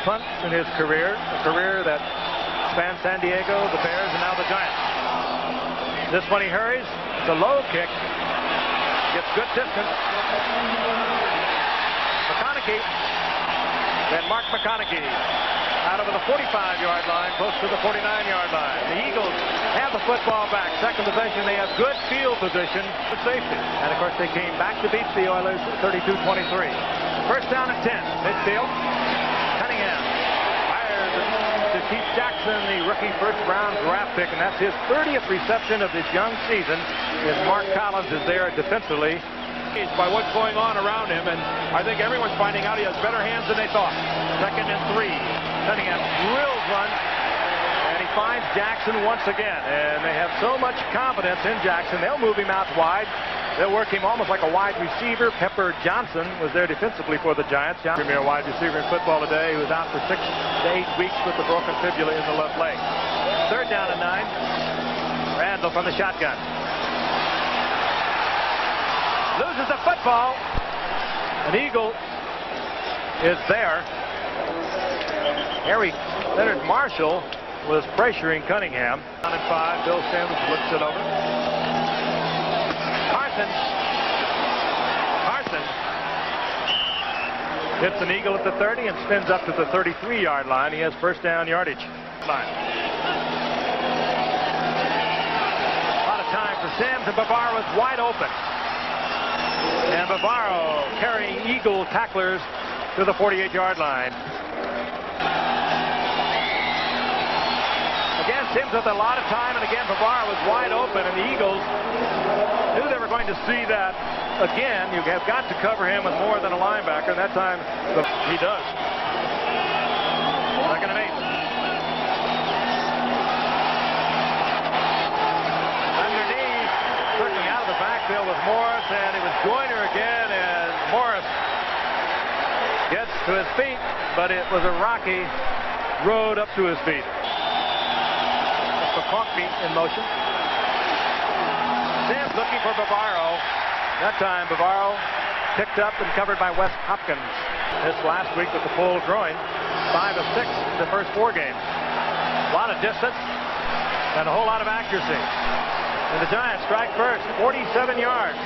punt in his career, a career that spanned San Diego, the Bears, and now the Giants. This one he hurries. It's a low kick. Gets good distance. McConaughey. Then Mark McConaughey out over the 45-yard line, close to the 49-yard line. The Eagles have the football back. Second possession, they have good field position for safety. And, of course, they came back to beat the Oilers 32-23. First down at 10. Midfield. Cunningham fires to Keith Jackson, the rookie first-round draft pick, and that's his 30th reception of this young season. As Mark Collins is there defensively. By what's going on around him, and I think everyone's finding out he has better hands than they thought. Second and 3. Cunningham drills one, and he finds Jackson once again. And they have so much confidence in Jackson, they'll move him out wide. They'll work him almost like a wide receiver. Pepper Johnson was there defensively for the Giants. Premier wide receiver in football today, who was out for 6 to 8 weeks with the broken fibula in the left leg. Third down and 9. Randall from the shotgun. Loses the football. An Eagle is there. Harry Leonard Marshall was pressuring Cunningham. Down and 5. Bill Sims looks it over. Carson hits an Eagle at the 30 and spins up to the 33-yard line. He has first down yardage. Line. A lot of time for Sims, and Bavaro was wide open. And Bavaro carrying Eagle tacklers to the 48-yard line. Again, Sims with a lot of time, and again, Bavaro was wide open, and the Eagles knew they were going to see that again. You have got to cover him with more than a linebacker, and that time he does. Second and 8. Underneath, circling out of the backfield with Morris, and it was Joyner again, and Morris gets to his feet, but it was a rocky road up to his feet. McConaughey in motion. Sims looking for Bavaro. That time Bavaro picked up and covered by Wes Hopkins. This last week with the full groin. 5 of 6 in the first 4 games. A lot of distance and a whole lot of accuracy. And the Giants strike first, 47 yards.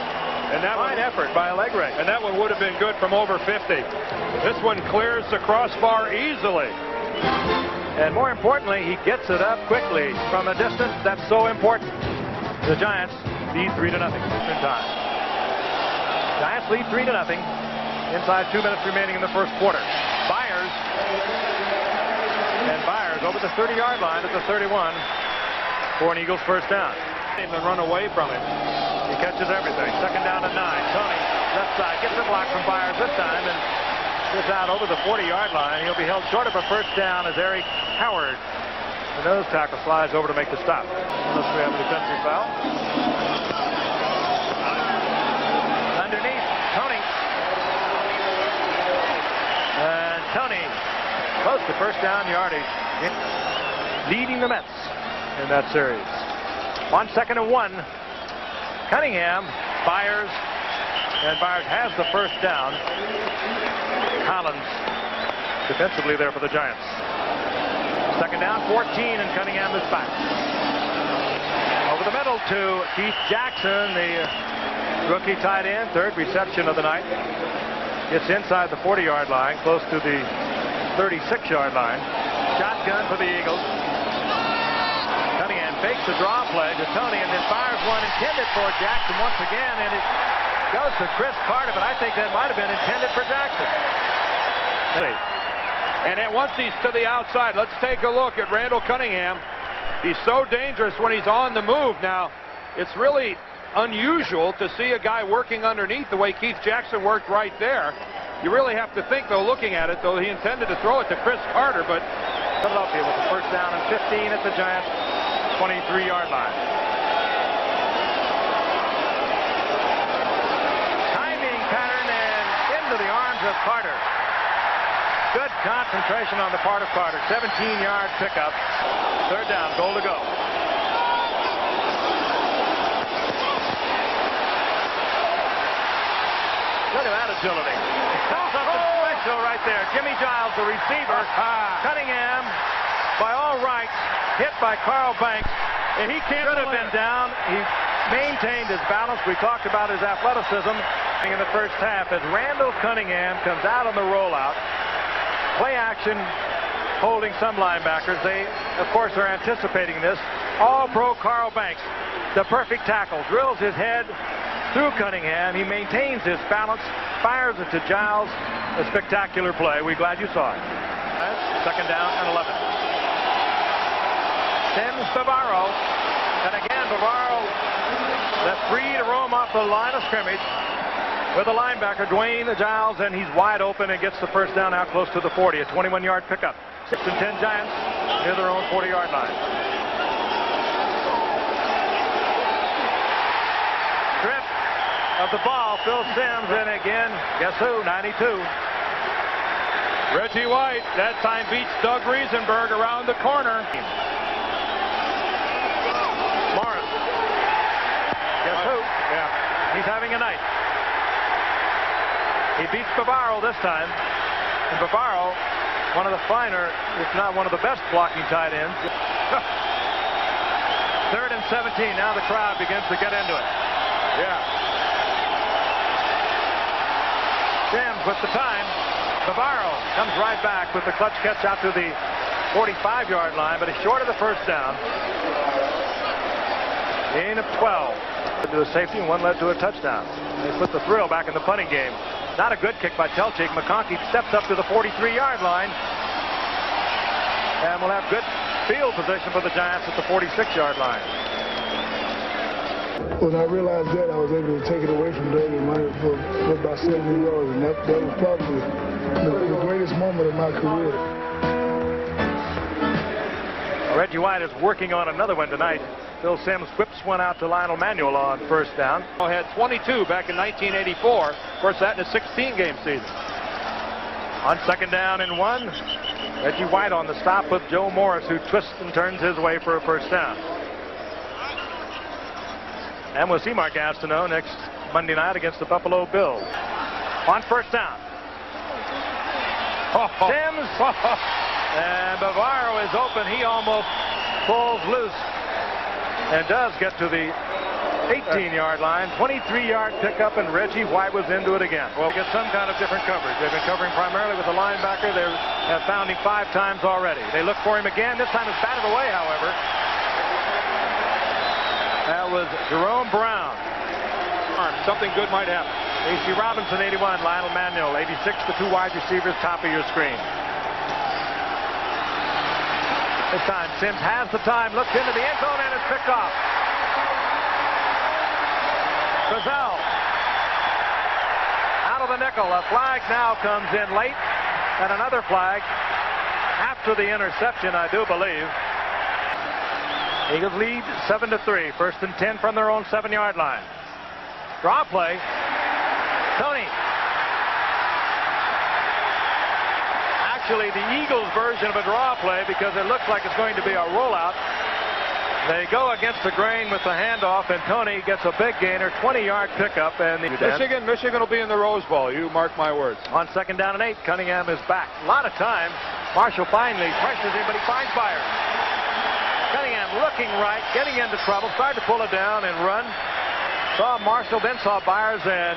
And that fine effort by Allegre. And that one would have been good from over 50. This one clears the crossbar easily. And more importantly, he gets it up quickly from a distance that's so important. The Giants lead 3-0 in time. Giants lead 3-0 inside 2 minutes remaining in the first quarter. Byers over the 30-yard line at the 31 for an Eagles first down. And run away from it. He catches everything. Second down and 9. Tony left side gets a block from Byers this time and gets out over the 40-yard line. He'll be held short of a first down as Eric Howard, the nose tackle, slides over to make the stop. Unless we have a defensive foul. Underneath, Tony. And Tony close to first down yardage, leading the Mets in that series. On 2nd and 1, Cunningham fires, and Byers has the first down. Collins defensively there for the Giants. Second down, 14, and Cunningham is back. Over the middle to Keith Jackson, the rookie tight end, 3rd reception of the night. Gets inside the 40-yard line, close to the 36-yard line. Shotgun for the Eagles. Cunningham fakes the draw play to Tony and then fires one intended for Jackson once again, and it goes to Chris Carter, but I think that might have been intended for Jackson. And then once he's to the outside, let's take a look at Randall Cunningham. He's so dangerous when he's on the move. Now, it's really unusual to see a guy working underneath the way Keith Jackson worked right there. You really have to think, though, looking at it, though, he intended to throw it to Chris Carter, but Philadelphia with the first down and 15 at the Giants' 23-yard line. Timing pattern and into the arms of Carter. Good concentration on the part of Carter. 17-yard pickup. Third down, goal to go. Look at that agility. to right there. Jimmy Giles, the receiver. Cunningham, by all rights, hit by Carl Banks. And he can't should have been down. He maintained his balance. We talked about his athleticism in the first half as Randall Cunningham comes out on the rollout. Play action, holding some linebackers. They, of course, are anticipating this. All-pro Carl Banks, the perfect tackle, drills his head through Cunningham. He maintains his balance, fires it to Giles. A spectacular play. We're glad you saw it. Second down and 11. Sends Bavaro. And again, Bavaro that's free to roam off the line of scrimmage with the linebacker, Dwayne Giles, and he's wide open and gets the first down out close to the 40. A 21-yard pickup. 6th and 10 Giants near their own 40-yard line. Strip of the ball, Phil Simms, and again, guess who? 92. Reggie White that time beats Doug Riesenberg around the corner. Morris. Guess who? Yeah. He's having a night. He beats Bavaro this time. And Bavaro, one of the finer, if not one of the best blocking tight ends. 3rd and 17. Now the crowd begins to get into it. Yeah. Simms with the time. Bavaro comes right back with the clutch catch out to the 45-yard line, but he's short of the first down. Gain of 12. To a safety, and one led to a touchdown. They put the thrill back in the punting game. Not a good kick by Telchik. McConkey steps up to the 43-yard line. And we'll have good field position for the Giants at the 46-yard line. When I realized that, I was able to take it away from Doug and run it for about 70 yards. And that was probably the greatest moment of my career. Reggie White is working on another one tonight. Phil Simms whips one out to Lionel Manuel on first down. Had 22 back in 1984. Of course, that in a 16-game season. On second down and 1, Reggie White on the stop of Joe Morris, who twists and turns his way for a first down. And we'll see Mark Gastineau next Monday night against the Buffalo Bills. On first down. Simms. And Bavaro is open. He almost pulls loose and does get to the 18-yard line. 23-yard pickup, and Reggie White was into it again. Well, get some kind of different coverage. They've been covering primarily with the linebacker. They have found him 5 times already. They look for him again. This time it's batted away, however. That was Jerome Brown. Something good might happen. A.C. Robinson, 81. Lionel Manuel, 86. The 2 wide receivers, top of your screen. This time, Simms has the time, looks into the end zone, and it's picked off. Frizzell out of the nickel. A flag now comes in late, and another flag after the interception, I do believe. Eagles lead 7-3. 1st and 10 from their own 7-yard line. Draw play. Tony. Actually, the Eagles version of a draw play, because it looks like it's going to be a rollout. They go against the grain with the handoff, and Tony gets a big gainer, 20-yard pickup. And Michigan will be in the Rose Bowl. You mark my words. On second down and 8, Cunningham is back. A lot of time. Marshall finally pressures him, but he finds Byers. Cunningham looking right, getting into trouble, started to pull it down and run. Saw Marshall, then saw Byers, and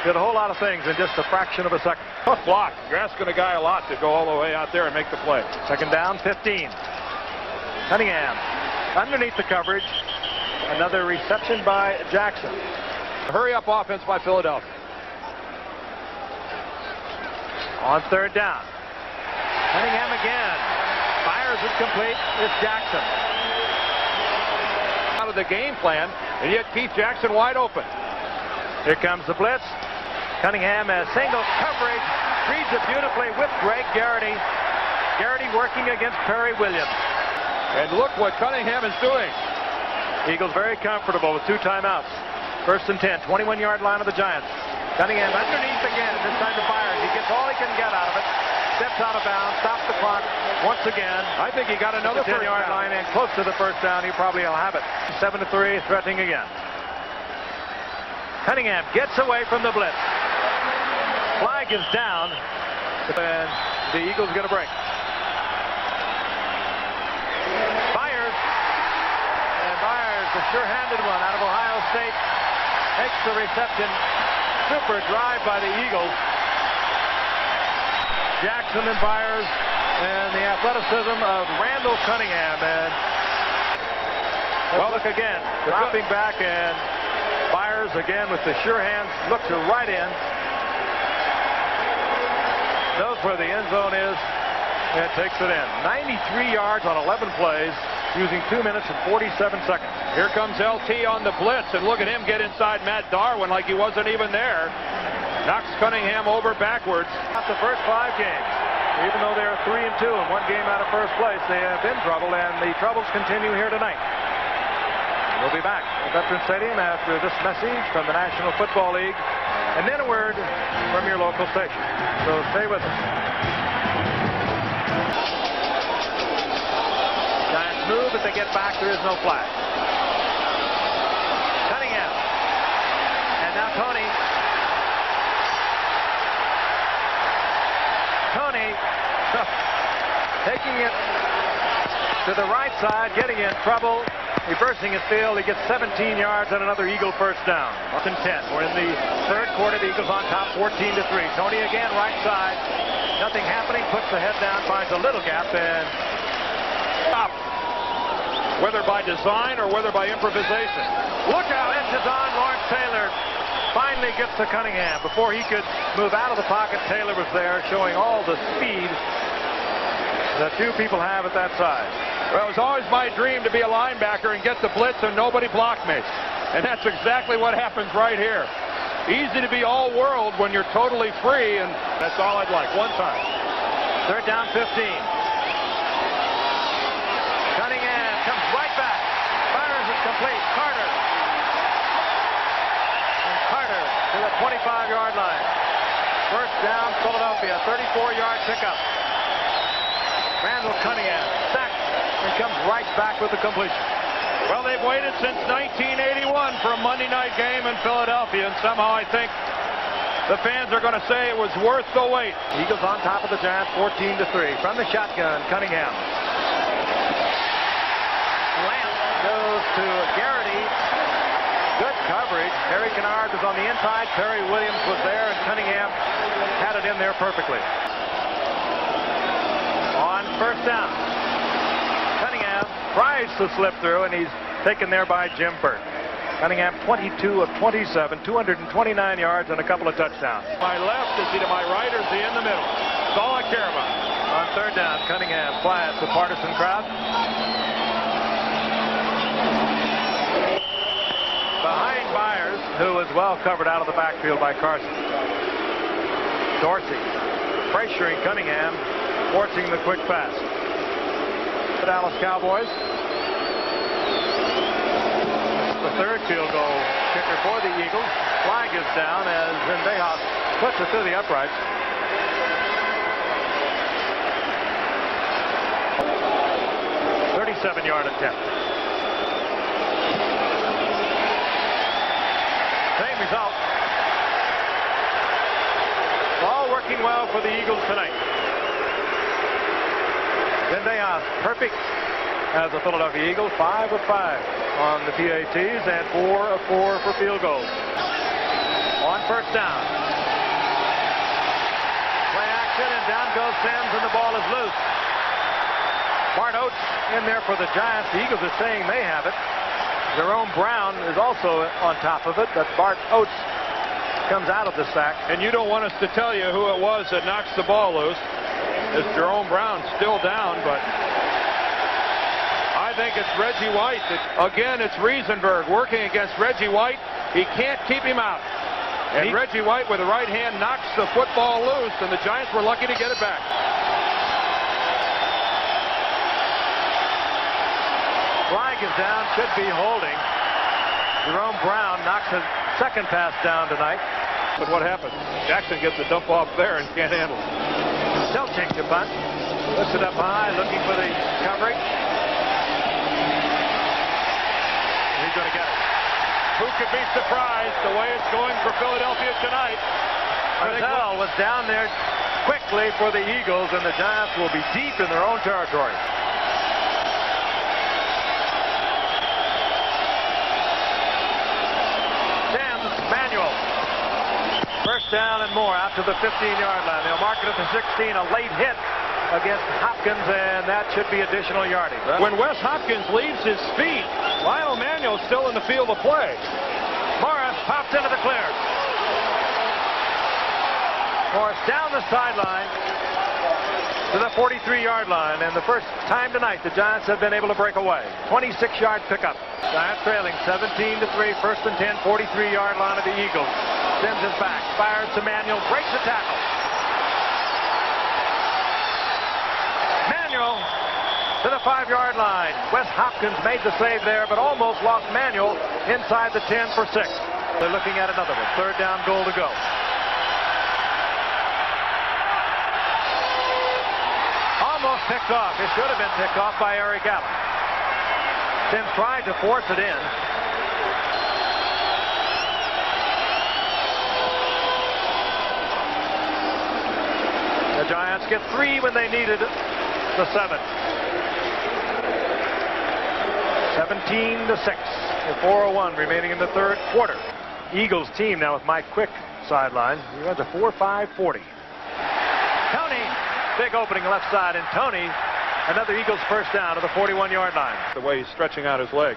did a whole lot of things in just a fraction of a second. Tough block. You're asking a guy a lot to go all the way out there and make the play. Second down, 15. Cunningham underneath the coverage. Another reception by Jackson. Hurry-up offense by Philadelphia. On third down. Cunningham again. Fires it complete. It's Jackson. Out of the game plan, and yet Keith Jackson wide open. Here comes the blitz. Cunningham has single coverage. Reads it beautifully with Greg Garrity. Garrity working against Perry Williams. And look what Cunningham is doing. Eagles very comfortable with 2 timeouts. 1st and 10, 21-yard line of the Giants. Cunningham underneath again, this time to Byers. He gets all he can get out of it. Steps out of bounds, stops the clock once again. I think he got another 10-yard line and close to the first down. He probably will have it. 7-3, threatening again. Cunningham gets away from the blitz. Flag is down. And the Eagles get a break. Byers. And Byers, a sure-handed one out of Ohio State, takes the reception. Super drive by the Eagles. Jackson and Byers, and the athleticism of Randall Cunningham. And well, look again, dropping back, and Byers again with the sure hands, looks right in. Knows where the end zone is, and takes it in. 93 yards on 11 plays, using 2 minutes and 47 seconds. Here comes LT on the blitz, and look at him get inside Matt Darwin like he wasn't even there. Knocks Cunningham over backwards. Not the first 5 games. Even though they're 3-2 and 1 game out of first place, they have been troubled, and the troubles continue here tonight. We'll be back at Veterans Stadium after this message from the National Football League, and then a word from your local station. So stay with us. Giants move, but they get back. There is no flag. Cunningham. And now Tony. Taking it to the right side, getting in trouble, reversing his field. He gets 17 yards and another Eagle first down. 10. We're in the third quarter. The Eagles on top, 14-3. Tony again, right side. Nothing happening. Puts the head down, finds a little gap, and stop. Whether by design or whether by improvisation. Look out! Inches on. Lawrence Taylor finally gets to Cunningham. Before he could move out of the pocket, Taylor was there, showing all the speed that few people have at that size. Well, it was always my dream to be a linebacker and get the blitz and nobody blocked me. And that's exactly what happens right here. Easy to be all world when you're totally free, and that's all I'd like. One time. Third down, 15. Cunningham comes right back. Fires it complete. Carter. And Carter to the 25-yard line. First down, Philadelphia. 34-yard pickup. Randall Cunningham sacked and comes right back with the completion. Well, they've waited since 1981 for a Monday night game in Philadelphia, and somehow I think the fans are going to say it was worth the wait. Eagles on top of the Giants, 14-3. From the shotgun, Cunningham. Lamp goes to Garrity. Good coverage. Harry Kennard was on the inside. Perry Williams was there, and Cunningham had it in there perfectly. On first down, Cunningham tries to slip through, and he's taken there by Jim Burt. Cunningham 22 of 27, 229 yards and a couple of touchdowns. My left, is he to my right, or is he in the middle? That's all I care about. On third down, Cunningham flies the partisan crowd. Behind Byers, who was well covered out of the backfield by Carson. Dorsey pressuring Cunningham, forcing the quick pass. The Dallas Cowboys. The third field goal kicker for the Eagles. Flag is down as Zendejas puts it through the uprights. .37-yard attempt. Same result. All working well for the Eagles tonight. Zendejas perfect as a Philadelphia Eagle, 5 of 5 on the PATs and 4 of 4 for field goals. On first down. Play action, and down goes Sims, and the ball is loose. Bart Oates in there for the Giants. The Eagles are saying they have it. Jerome Brown is also on top of it, but Bart Oates comes out of the sack. And you don't want us to tell you who it was that knocks the ball loose. As Jerome Brown still down, but I think it's Reggie White. Again, it's Riesenberg working against Reggie White. He can't keep him out. And Reggie White with the right hand knocks the football loose, and the Giants were lucky to get it back. Flag is down, should be holding. Jerome Brown knocks his second pass down tonight. But what happens? Jackson gets a dump off there and can't handle it. Selching to punt. Lifts it up high, looking for the coverage. He's going to get it. Who could be surprised the way it's going for Philadelphia tonight? Randall was down there quickly for the Eagles, and the Giants will be deep in their own territory. Sims, manual. First down and more out to the 15-yard line. They'll mark it at the 16. A late hit against Hopkins, and that should be additional yardage. When Wes Hopkins leaves his feet, Lionel Manuel's still in the field of play. Morris pops into the clear. Morris down the sideline to the 43-yard line, and the first time tonight the Giants have been able to break away. 26-yard pickup. Giants trailing 17-3, first and 10, 43-yard line of the Eagles. Sims is back, fires to Manuel, breaks the tackle. Manuel to the 5-yard line. Wes Hopkins made the save there, but almost lost Manuel inside the 10 for 6. They're looking at another one. Third down goal to go. Almost picked off. It should have been picked off by Eric Allen. Sims tried to force it in. The Giants get 3 when they needed the 7. 17-6 with 4:01 remaining in the third quarter. Eagles team now with Mike Quick sideline. He runs a 4.5 40. Tony, big opening left side, and Tony, another Eagles first down to the 41-yard line. The way he's stretching out his leg.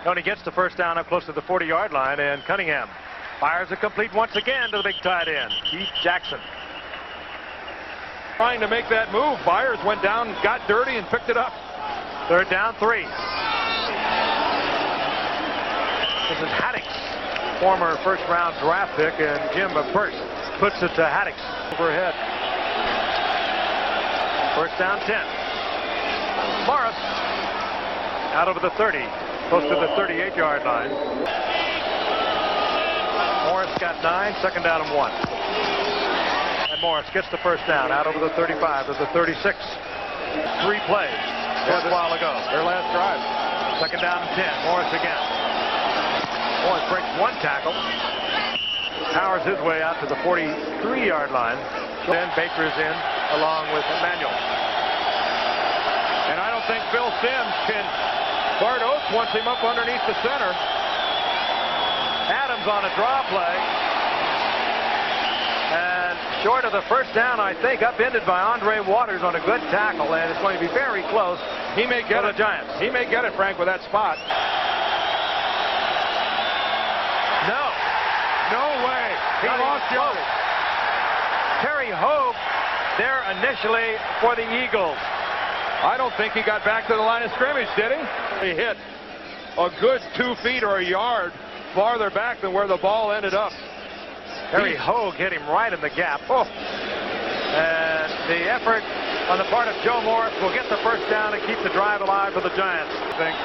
Tony gets the first down up close to the 40-yard line, and Cunningham fires it complete once again to the big tight end, Keith Jackson. Trying to make that move. Byers went down, got dirty, and picked it up. Third down 3. This is Haddix, former first-round draft pick, and Jim Burst puts it to Haddix overhead. First down 10. Morris out over the 30, close to the 38-yard line. Morris got 9, second down and 1. And Morris gets the first down out over the 35 to the 36. 3 plays just a while ago. Their last drive. Second down and 10. Morris again. Morris breaks 1 tackle. Powers his way out to the 43-yard line. Then Baker is in along with Manuel. And I don't think Phil Sims can. Bart Oates wants him up underneath the center. Adams on a draw play. And short of the first down, I think, upended by Andre Waters on a good tackle, and it's going to be very close. He may get it, Giants. He may get it, Frank, with that spot. No way. He lost yardage. Terry Hogue there initially for the Eagles. I don't think he got back to the line of scrimmage, did he? He hit a good 2 feet or a yard farther back than where the ball ended up. Terry Hogue hit him right in the gap. Oh. And the effort on the part of Joe Morris will get the first down and keep the drive alive for the Giants, I think.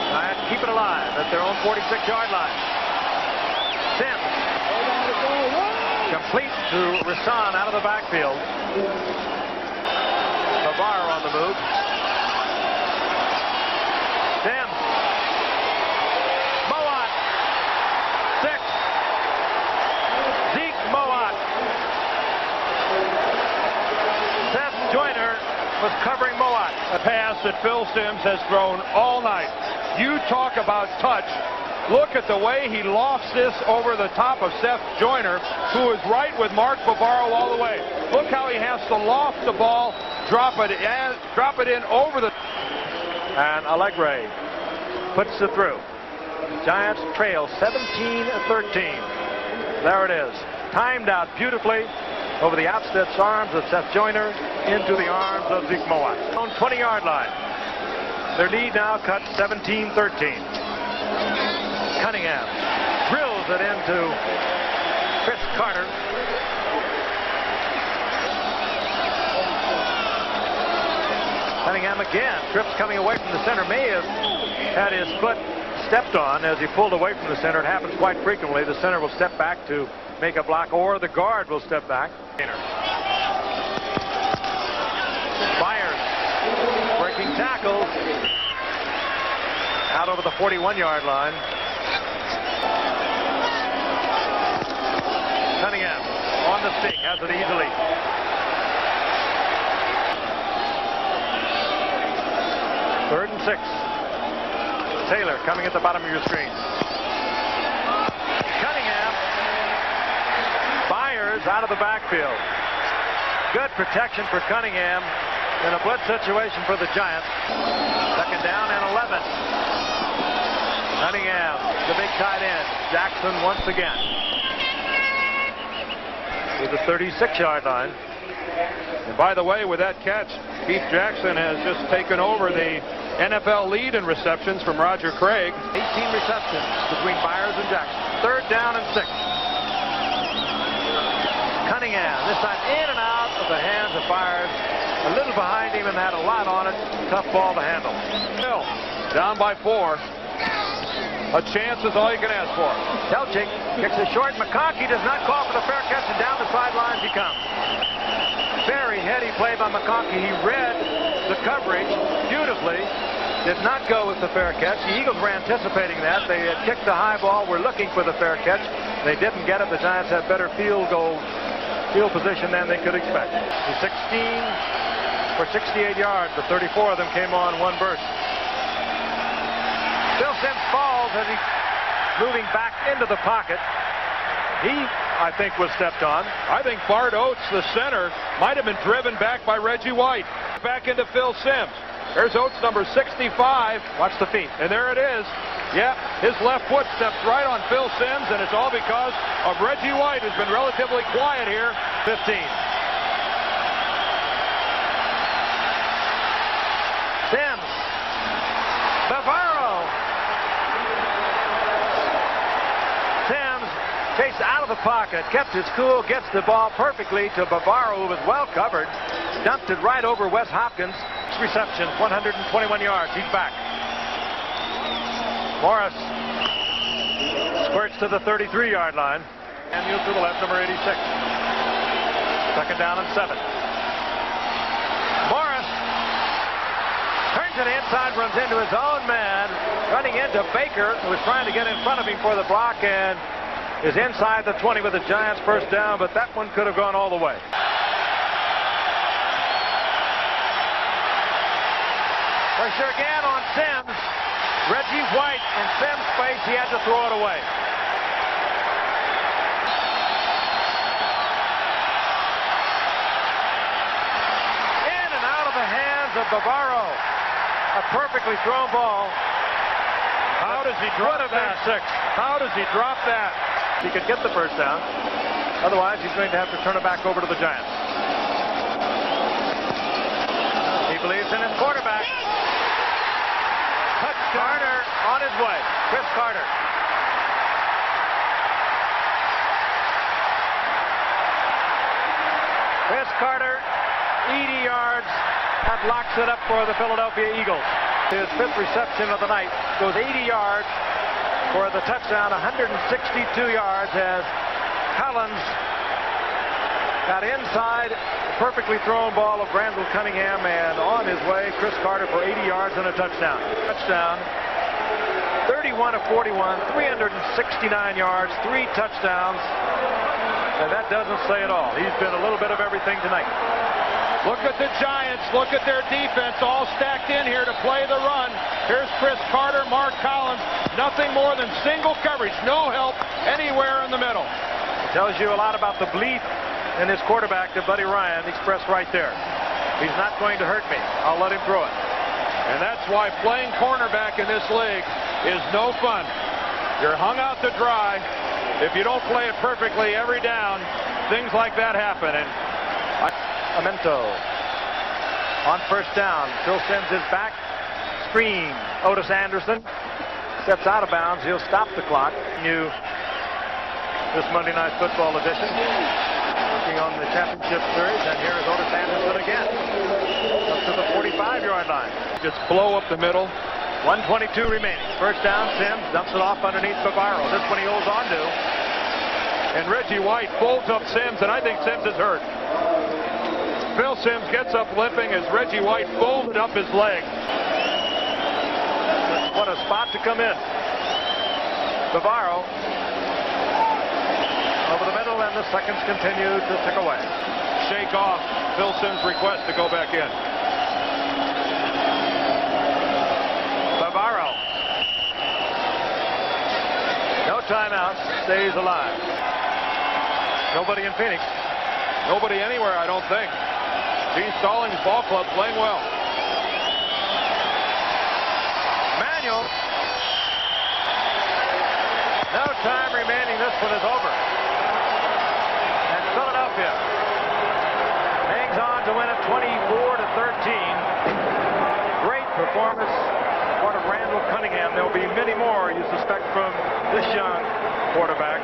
Giants keep it alive at their own 46-yard line. Sims. Complete to Rasan out of the backfield. Navarro on the move. Sims. Mowat. 6. Zeke Mowat. Seth Joyner was covering Mowat. A pass that Phil Sims has thrown all night. You talk about touch. Look at the way he lofts this over the top of Seth Joyner, who is right with Mark Bavaro all the way. Look how he has to loft the ball, drop it in over the... And Allegre puts it through. Giants trail 17-13. There it is. Timed out beautifully over the outstretched arms of Seth Joyner into the arms of Zeke Mowat. On 20-yard line. Their lead now cut 17-13. Cunningham drills it into Chris Carter. Cunningham again. Trips coming away from the center. May have had his foot stepped on as he pulled away from the center. It happens quite frequently. The center will step back to make a block, or the guard will step back. Byers breaking tackles out over the 41-yard line. Cunningham on the stick, has it easily. Third and 6. Taylor coming at the bottom of your screen. Cunningham fires out of the backfield. Good protection for Cunningham in a blitz situation for the Giants. Second down and 11. Cunningham, the big tight end. Jackson once again to the 36-yard line. And by the way, with that catch, Keith Jackson has just taken over the NFL lead in receptions from Roger Craig. 18 receptions between Byers and Jackson. Third down and 6. Cunningham, this time in and out of the hands of Byers. A little behind him and had a lot on it. Tough ball to handle. Still down by 4. A chance is all you can ask for. Delchik kicks it short. McConkey does not call for the fair catch, and down the sidelines he comes. Very heady play by McConkey. He read the coverage beautifully. Did not go with the fair catch. The Eagles were anticipating that. They had kicked the high ball, were looking for the fair catch. They didn't get it. The Giants had better field position than they could expect. The 16 for 68 yards. The 34 of them came on one burst. Phil Simms falls as he's moving back into the pocket. He, I think, was stepped on. I think Bart Oates, the center, might have been driven back by Reggie White. Back into Phil Simms. There's Oates, number 65. Watch the feet. And there it is. Yeah, his left foot steps right on Phil Simms, and it's all because of Reggie White, who's been relatively quiet here. 15. Simms. Bavaro. Simms chased out of the pocket, kept his cool, gets the ball perfectly to Bavaro, who was well covered. Dumped it right over Wes Hopkins. Receptions, 121 yards. He's back. Morris squirts to the 33-yard line. And Samuel to the left, number 86. Second down and 7. Morris turns it inside, runs into his own man, running into Baker, who was trying to get in front of him for the block, and is inside the 20 with the Giants' first down, but that one could have gone all the way. Pressure again on Simms. Reggie White in Simms' face. He had to throw it away. In and out of the hands of Bavaro. A perfectly thrown ball. How does he drop that? 6. How does he drop that? He could get the first down. Otherwise, he's going to have to turn it back over to the Giants. He believes in his quarterback. Carter on his way. Chris Carter. Chris Carter, 80 yards, that locks it up for the Philadelphia Eagles. His 5th reception of the night goes 80 yards for the touchdown, 162 yards as Collins got inside. Perfectly thrown ball of Randall Cunningham, and on his way, Chris Carter for 80 yards and a touchdown. Touchdown, 31 of 41, 369 yards, 3 touchdowns, and that doesn't say it all. He's been a little bit of everything tonight. Look at the Giants. Look at their defense, all stacked in here to play the run. Here's Chris Carter, Mark Collins. Nothing more than single coverage, no help anywhere in the middle. It tells you a lot about the belief in his quarterback, to Buddy Ryan, expressed right there. He's not going to hurt me. I'll let him throw it. And that's why playing cornerback in this league is no fun. You're hung out to dry. If you don't play it perfectly every down, things like that happen. And Amento on first down. Phil Simms is back. Screen. Otis Anderson steps out of bounds. He'll stop the clock. This Monday Night Football edition. On the championship series, and here is Otis Anderson again. Up to the 45-yard line. Just blow up the middle. 1:22 remaining. First down, Simms dumps it off underneath Bavaro. This one he holds on to. And Reggie White folds up Simms, and I think Simms is hurt. Phil Simms gets up limping as Reggie White folded up his leg. What a spot to come in. Bavaro over the middle, and the seconds continue to tick away. Shake off Phil Simms' request to go back in. Bavaro. No timeouts. Stays alive. Nobody in Phoenix. Nobody anywhere, I don't think. Gene Stallings' ball club playing well. Manuel. No time remaining. This one is over. And Philadelphia hangs on to win it 24-13. Great performance part of Randall Cunningham. There will be many more, you suspect, from this young quarterback.